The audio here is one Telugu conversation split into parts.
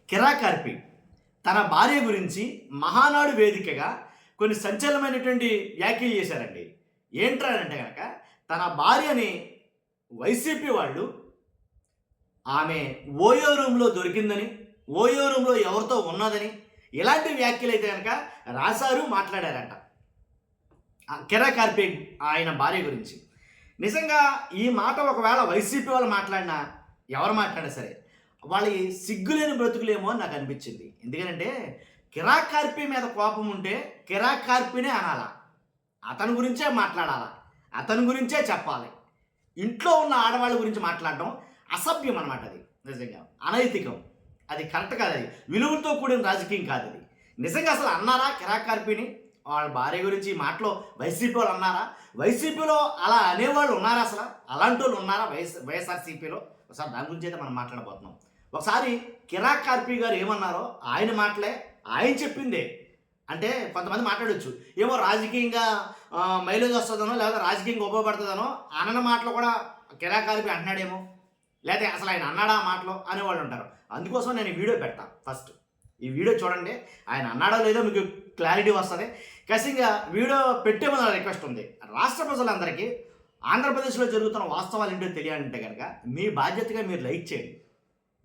కిరాకార్పి తన భార్య గురించి మహానాడు వేదికగా కొన్ని సంచలనమైనటువంటి వ్యాఖ్యలు చేశారండి. ఏంట్రా అంటే గనక తన భార్యని వైసీపీ వాళ్ళు ఆమె ఓయో రూమ్‌లో దొరికిందని, ఓయో రూమ్‌లో ఎవరితో ఉన్నదని ఇలాంటి వ్యాఖ్యలైతే గనక రాశారు, మాట్లాడారంట. కిరాకార్పి ఆయన భార్య గురించి. నిజంగా ఈ మాట ఒకవేళ వైసీపీ వాళ్ళు మాట్లాడినా, ఎవరు మాట్లాడినా సరే వాళ్ళకి సిగ్గులేని బ్రతుకులేమో అని నాకు అనిపించింది. ఎందుకంటే కిరాకార్పి మీద కోపం ఉంటే కిరాకార్పినే అనాలా, అతని గురించే మాట్లాడాలా, అతని గురించే చెప్పాలి. ఇంట్లో ఉన్న ఆడవాళ్ళ గురించి మాట్లాడడం అసభ్యం అనమాట. అది నిజంగా అనైతికం, అది కరెక్ట్ కాదు, అది విలువలతో కూడిన రాజకీయం కాదు. అది నిజంగా అసలు అన్నారా కిరాకార్పిని? వాళ్ళ భార్య గురించి ఈ మాటలో వైసీపీ వాళ్ళు అన్నారా? వైసీపీలో అలా అనేవాళ్ళు ఉన్నారా? అసలు అలాంటి వాళ్ళు ఉన్నారా వైఎస్ఆర్సీపీలో? ఒకసారి దాని గురించి అయితే మనం మాట్లాడబోతున్నాం. ఒకసారి కిరాకార్పి గారు ఏమన్నారో ఆయన మాటలే, ఆయన చెప్పిందే. అంటే కొంతమంది మాట్లాడొచ్చు ఏమో రాజకీయంగా మైలేజ్ వస్తుందనో లేదా రాజకీయంగా ఉపయోగపడుతుందనో అన్న మాటలు కూడా కిరాకార్పి అంటున్నాడేమో, లేకపోతే అసలు ఆయన అన్నాడా మాటలో అనేవాళ్ళు ఉంటారు. అందుకోసం నేను ఈ వీడియో పెడతాను. ఫస్ట్ ఈ వీడియో చూడండి, ఆయన అన్నాడో లేదో మీకు క్లారిటీ వస్తుంది. ఖచ్చితంగా వీడియో పెట్టే ముందు రిక్వెస్ట్ ఉంది, రాష్ట్ర ప్రజలందరికీ ఆంధ్రప్రదేశ్లో జరుగుతున్న వాస్తవాలు ఏంటో తెలియాలంటే కనుక మీ బాధ్యతగా మీరు లైక్ చేయండి.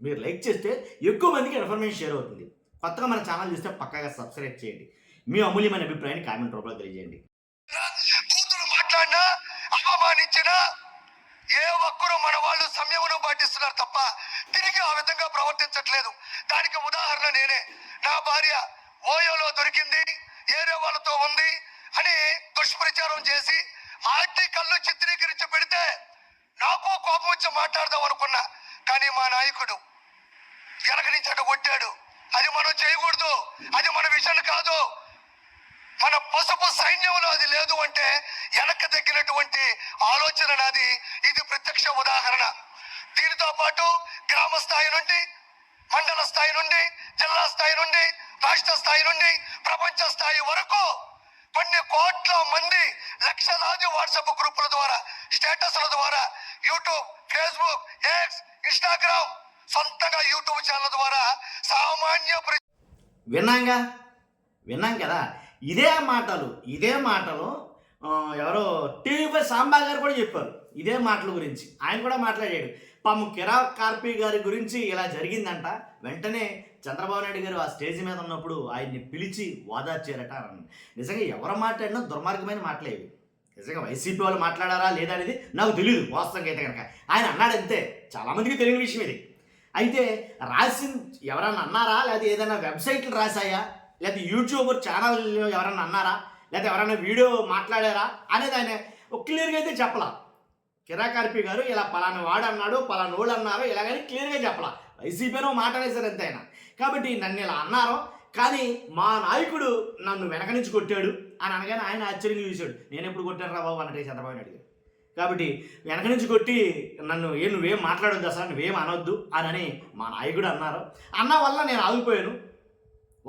మీరు లైక్ చేస్తే ఎక్కువ మందికి ఇన్ఫర్మేషన్ షేర్ అవుతుంది. కొత్తగా మన ఛానల్ చూస్తే పక్కాగా సబ్స్క్రైబ్ చేయండి. మీ అమూల్యమైన అభిప్రాయాన్ని కామెంట్ రూపంలో తెలియజేయండి. మాట్లాడినా అవమానించినా ఏ ఒక్కరూ మన వాళ్ళు సంయమను పాటిస్తున్నారు తప్ప తిరిగి ఆ విధంగా ప్రవర్తించట్లేదు. దానికి ఉదాహరణ నేనే. నా భార్య ఓయోలో దొరికింది, ఏరే వాళ్ళతో ఉంది అని దుష్ప్రచారం చేసి ఆర్టికల్ను చిత్రీకరించి పెడితే నాకు కోపం వచ్చి మాట్లాడదాం అనుకున్నా. కానీ మా నాయకుడు వెనక నుంచి అటు కొట్టాడు. అది మనం చేయకూడదు, అది మన విషయం కాదు. మన పసుపు సైన్యంలో అది లేదు అంటే వెనక్కి తగ్గినటువంటి ఆలోచన నాది. ఇది ప్రత్యక్ష ఉదాహరణ. దీనితో పాటు గ్రామ స్థాయి నుండి, మండల స్థాయి నుండి, జిల్లా స్థాయి నుండి, రాష్ట్ర స్థాయి నుండి, ప్రపంచ స్థాయి వరకు కొన్ని కోట్ల మంది లక్షలాది వాట్సాప్ గ్రూపుల ద్వారా, స్టేటస్ల ద్వారా, యూట్యూబ్, ఫేస్బుక్, ఎక్స్, ఇన్స్టాగ్రామ్, సొంతంగా యూట్యూబ్ ఛానల్ ద్వారా సామాన్య విన్నాం కదా. ఇదే మాటలు ఎవరో టీవీ సాంబా గారు కూడా చెప్పారు ఇదే మాటల గురించి. ఆయన కూడా మాట్లాడాడు. పాము కిరాకార్పి గారి గురించి ఇలా జరిగిందంట. వెంటనే చంద్రబాబు నాయుడు గారు ఆ స్టేజ్ మీద ఉన్నప్పుడు ఆయన్ని పిలిచి ఓదార్చారట. నిజంగా ఎవరు మాట్లాడినా దుర్మార్గమైన మాటలేవి. నిజంగా వైసీపీ వాళ్ళు మాట్లాడారా లేదా అనేది నాకు తెలియదు. వాస్తవంగా అయితే కనుక ఆయన అన్నాడంతే. చాలామందికి తెలియని విషయం ఇది. అయితే ఎవరన్నా అన్నారా, లేదా ఏదైనా వెబ్సైట్లు రాశాయా, లేకపోతే యూట్యూబర్ ఛానల్ ఎవరన్నా అన్నారా, లేకపోతే ఎవరైనా వీడియో మాట్లాడారా అనేది ఆయన క్లియర్గా అయితే చెప్పలా. కిరాకార్పి గారు ఇలా పలానా వాడు అన్నాడు, పలానా వాళ్ళు అన్నారు ఇలాగని క్లియర్గా చెప్పలా. వైసీపీనో మాట అనేసారు అంతే ఆయన. కాబట్టి నన్ను ఇలా అన్నారో, కానీ మా నాయకుడు నన్ను వెనక నుంచి కొట్టాడు అని అనగానే ఆయన ఆశ్చర్యంగా చూశాడు. నేను ఎప్పుడు కొట్టాను రా బాబు అన్నట్టు చంద్రబాబు నాయుడు గారు. కాబట్టి వెనక నుంచి కొట్టి నన్ను నువ్వేం మాట్లాడొద్దు, అసలు నువ్వేం అనొద్దు అని మా నాయకుడు అన్నారు. అన్న వల్ల నేను ఆగిపోయాను.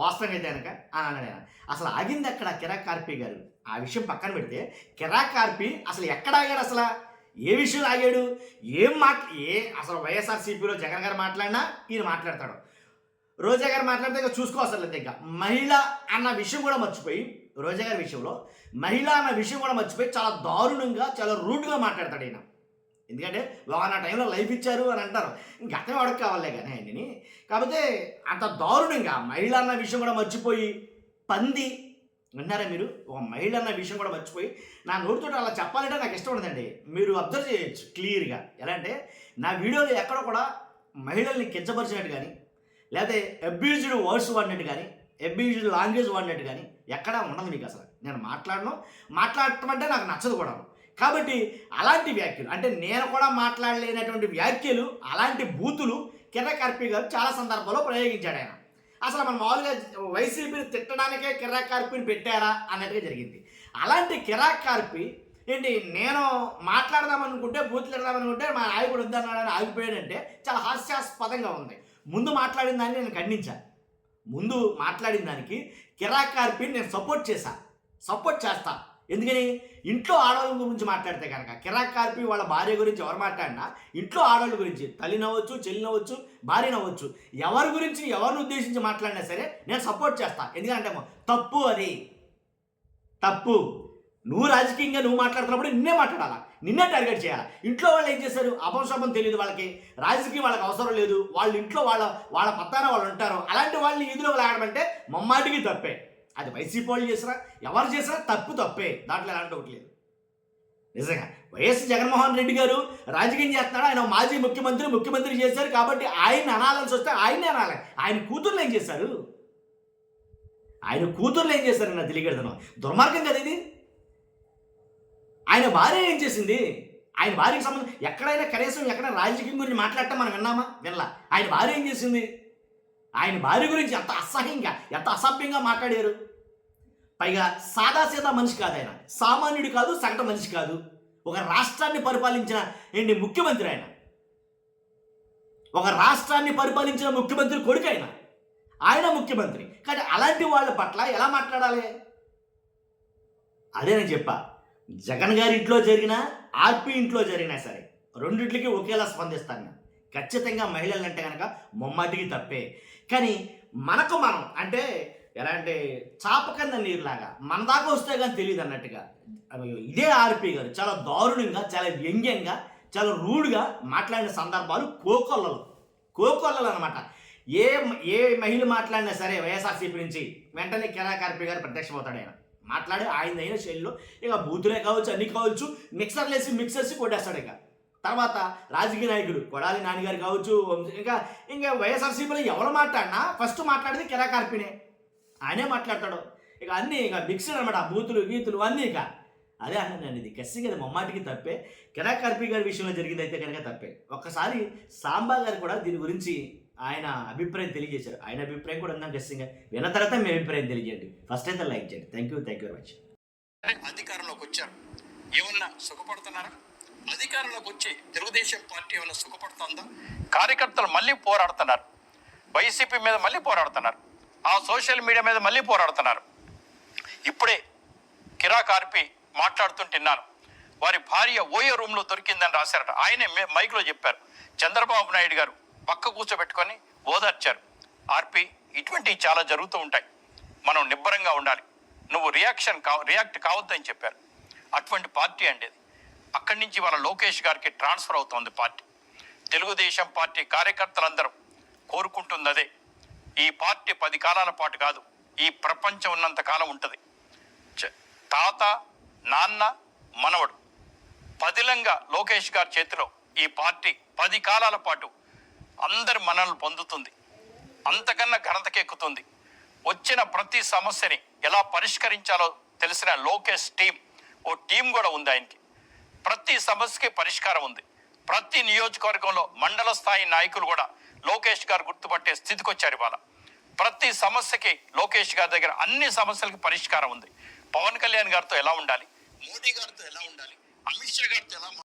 వాస్తవంగా అయితే కనుక అని అన్నాడు. అసలు ఆగింది అక్కడ కిరాకార్పి గారు. ఆ విషయం పక్కన పెడితే కిరాకార్పి అసలు ఎక్కడ ఆగాడు, అసలు ఏ విషయం ఆగాడు, అసలు వైఎస్ఆర్సీపీలో జగన్ గారు మాట్లాడినా ఈయన మాట్లాడతాడు, రోజా గారు మాట్లాడితే ఇంకా చూసుకోవసరం లేదు. ఇంకా మహిళ అన్న విషయం కూడా మర్చిపోయి, రోజా గారి విషయంలో మహిళ అన్న విషయం కూడా మర్చిపోయి చాలా దారుణంగా, చాలా రూడ్గా మాట్లాడతాడు ఈయన. ఎందుకంటే ఆ టైంలో లైఫ్ ఇచ్చారు అని అంటారు. ఇంక అతనే వాడికి కావాలే కానీ ఆయనని. కాకపోతే అంత దారుణంగా మహిళ అన్న విషయం కూడా మర్చిపోయి, పంది విన్నారా మీరు, ఒక మహిళ అన్న విషయం కూడా మర్చిపోయి నా నోటితో అలా చెప్పాలంటే నాకు ఇష్టం ఉండదండి. మీరు అబ్జర్వ్ చేయొచ్చు క్లియర్గా. ఎలా అంటే నా వీడియోలో ఎక్కడ కూడా మహిళల్ని కించపరిచినట్టు కానీ, లేకపోతే అబ్యూజ్డ్ వర్డ్స్ వాడినట్టు కానీ, అబ్యూజ్డ్ లాంగ్వేజ్ వాడినట్టు కానీ ఎక్కడా ఉండదు మీకు. అసలు నేను మాట్లాడటం అంటే నాకు నచ్చదు కూడా. కాబట్టి అలాంటి వ్యాఖ్యలు, అంటే నేను కూడా మాట్లాడలేనటువంటి వ్యాఖ్యలు, అలాంటి బూతులు కిరాకార్పి గారు చాలా సందర్భాల్లో ప్రయోగించాడు ఆయన. అసలు మన మామూలుగా వైసీపీని తిట్టడానికే కిరాకార్పిని పెట్టారా అన్నట్టుగా జరిగింది. అలాంటి కిరాకార్పి ఏంటి, నేను మాట్లాడదామనుకుంటే, బూతులు తిడదామనుకుంటే మా నాయకుడు వద్దన్నాడని ఆగిపోయాడంటే చాలా హాస్యాస్పదంగా ఉంది. ముందు మాట్లాడిన దాన్ని నేను ఖండించాను. ముందు మాట్లాడిన దానికి కిరాకార్పిని నేను సపోర్ట్ చేస్తా. ఎందుకని ఇంట్లో ఆడవాళ్ళ గురించి మాట్లాడితే కనుక కిరాక్ కార్పి వాళ్ళ భార్య గురించి ఎవరు మాట్లాడినా ఇంట్లో ఆడవాళ్ళ గురించి తల్లి నవ్వచ్చు, చెల్లి నవ్వచ్చు, భార్య నవ్వచ్చు, ఎవరి గురించి ఎవరిని ఉద్దేశించి మాట్లాడినా సరే నేను సపోర్ట్ చేస్తా. ఎందుకంటే తప్పు, అది తప్పు. నువ్వు రాజకీయంగా నువ్వు మాట్లాడుతున్నప్పుడు నిన్నే మాట్లాడాలా, నిన్నే టార్గెట్ చేయాలి. ఇంట్లో వాళ్ళు ఏం చేశారు? అపశోభం తెలియదు వాళ్ళకి, రాజకీయం వాళ్ళకి అవసరం లేదు, వాళ్ళ ఇంట్లో వాళ్ళ పత్తాన వాళ్ళు ఉంటారు. అలాంటి వాళ్ళని ఈదులో లాగడమంటే మమ్మాటికి తప్పే. అది వైసీపీ వాళ్ళు చేసినా ఎవరు చేసినా తప్పే, దాంట్లో ఎలాంటి ఒకటి లేదు. నిజంగా వైఎస్ జగన్మోహన్ రెడ్డి గారు రాజకీయం చేస్తున్నాడు, ఆయన మాజీ ముఖ్యమంత్రి చేశారు కాబట్టి ఆయన అనాలని వస్తే ఆయనే అనాలి. ఆయన కూతుర్లు ఏం చేశారు? నా తెలియగడతాను, దుర్మార్గం కదా ఇది. ఆయన భార్య ఏం చేసింది? ఆయన భార్యకి సంబంధం ఎక్కడైనా కనీసం ఎక్కడైనా రాజకీయం గురించి మాట్లాడటం మనం విన్నామా? వినలా. ఆయన భార్య ఏం చేసింది? ఆయన భార్య గురించి ఎంత అసహ్యంగా, ఎంత అసభ్యంగా మాట్లాడారు. పైగా సాదాసీదా మనిషి కాదు ఆయన, సామాన్యుడు కాదు, సగటు మనిషి కాదు, ఒక రాష్ట్రాన్ని పరిపాలించిన ముఖ్యమంత్రి ఆయన, ఒక రాష్ట్రాన్ని పరిపాలించిన ముఖ్యమంత్రి కొడుకు ఆయన ముఖ్యమంత్రి. కానీ అలాంటి వాళ్ళ పట్ల ఎలా మాట్లాడాలి? అదే నేను చెప్పా, జగన్ గారి ఇంట్లో జరిగినా ఆర్పీ ఇంట్లో జరిగినా సరే రెండిట్లకి ఒకేలా స్పందిస్తాను నేను. ఖచ్చితంగా మహిళలు అంటే కనుక మొమ్మాటికి తప్పే. కానీ మనకు మనం అంటే ఎలా అంటే చాప కింద నీరులాగా మన దాకా వస్తే కానీ తెలియదు అన్నట్టుగా ఇదే ఆర్పీ గారు చాలా దారుణంగా, చాలా వ్యంగ్యంగా, చాలా రూడ్గా మాట్లాడిన సందర్భాలు కోకొల్లలు అనమాట. ఏ మహిళ మాట్లాడినా సరే వైఎస్ఆర్సీపీ నుంచి వెంటనే కిరాక్ కార్పి గారు ప్రత్యక్షమవుతాడు. ఆయన మాట్లాడి ఆయన శైలిలో ఇక బూతులే కావచ్చు, అన్ని కావచ్చు, మిక్స్ చేసి కొట్టేస్తాడు. ఇక తర్వాత రాజకీయ నాయకుడు కొడాలి నాన్నగారు కావచ్చు, ఇంకా వైఎస్ఆర్సీపీలో ఎవరు మాట్లాడినా ఫస్ట్ మాట్లాడేది కిరాక్ కార్పినే, ఆయనే మాట్లాడతాడు. ఇక అన్నీ ఇక మిక్స్డ్ అనమాట, బూతులు గీతులు అన్నీ. ఇక అదే అన్నాను నేను, ఇది కసి కదా మొమ్మాటికి తప్పే. కిరాక్ కార్పి గారి విషయంలో జరిగింది అయితే కనుక తప్పే. ఒక్కసారి సాంబా గారు కూడా దీని గురించి ఆయన అభిప్రాయం తెలియజేశారు. ఆయన అభిప్రాయం కూడా ఉందాం ఖచ్చితంగా విన్న తర్వాత మీ అభిప్రాయం తెలియజేయండి. ఫస్ట్ అయితే లైక్ చేయండి. Thank you very much. అధికారంలోకి వచ్చారు, ఏమన్నా సుఖపడుతున్నారా? అధికారంలోకి వచ్చి తెలుగుదేశం పార్టీ ఏమన్నా సుఖపడుతుందా? కార్యకర్తలు మళ్ళీ పోరాడుతున్నారు, వైసీపీ మీద మళ్ళీ పోరాడుతున్నారు, ఆ సోషల్ మీడియా మీద మళ్ళీ పోరాడుతున్నారు. ఇప్పుడే కిరాక్ కార్పి మాట్లాడుతుంటున్నాను, వారి భార్య ఓయో రూమ్లో దొరికిందని రాశారట. ఆయనే మైక్లో చెప్పారు. చంద్రబాబు నాయుడు గారు పక్క కూర్చోబెట్టుకొని ఓదార్చారు. ఆర్పి ఇటువంటివి చాలా జరుగుతూ ఉంటాయి, మనం నిబ్బరంగా ఉండాలి, నువ్వు రియాక్ట్ కావద్దని చెప్పారు. అటువంటి పార్టీ అండి అది. అక్కడి నుంచి వాళ్ళ లోకేష్ గారికి ట్రాన్స్ఫర్ అవుతోంది పార్టీ. తెలుగుదేశం పార్టీ కార్యకర్తలందరూ కోరుకుంటుంది అదే. ఈ పార్టీ 10 కాలాల పాటు కాదు, ఈ ప్రపంచం ఉన్నంత కాలం ఉంటుంది. తాత, నాన్న, మనవడు పదిలంగా లోకేష్ గారి చేతిలో ఈ పార్టీ 10 కాలాల పాటు అందరి మనల్ని పొందుతుంది, అంతకన్నా ఘనతకెక్కుతుంది. వచ్చిన ప్రతి సమస్యని ఎలా పరిష్కరించాలో తెలిసిన లోకేష్ ఓ టీం కూడా ఉంది ఆయనకి. ప్రతి సమస్యకి పరిష్కారం ఉంది. ప్రతి నియోజకవర్గంలో మండల స్థాయి నాయకులు కూడా లోకేష్ గారు గుర్తుపట్టే స్థితికి వచ్చారు ఇవాళ. ప్రతి సమస్యకి లోకేష్ గారి దగ్గర అన్ని సమస్యలకి పరిష్కారం ఉంది. పవన్ కళ్యాణ్ గారితో ఎలా ఉండాలి, మోడీ గారితో ఎలా ఉండాలి, అమిత్ షా గారితో ఎలా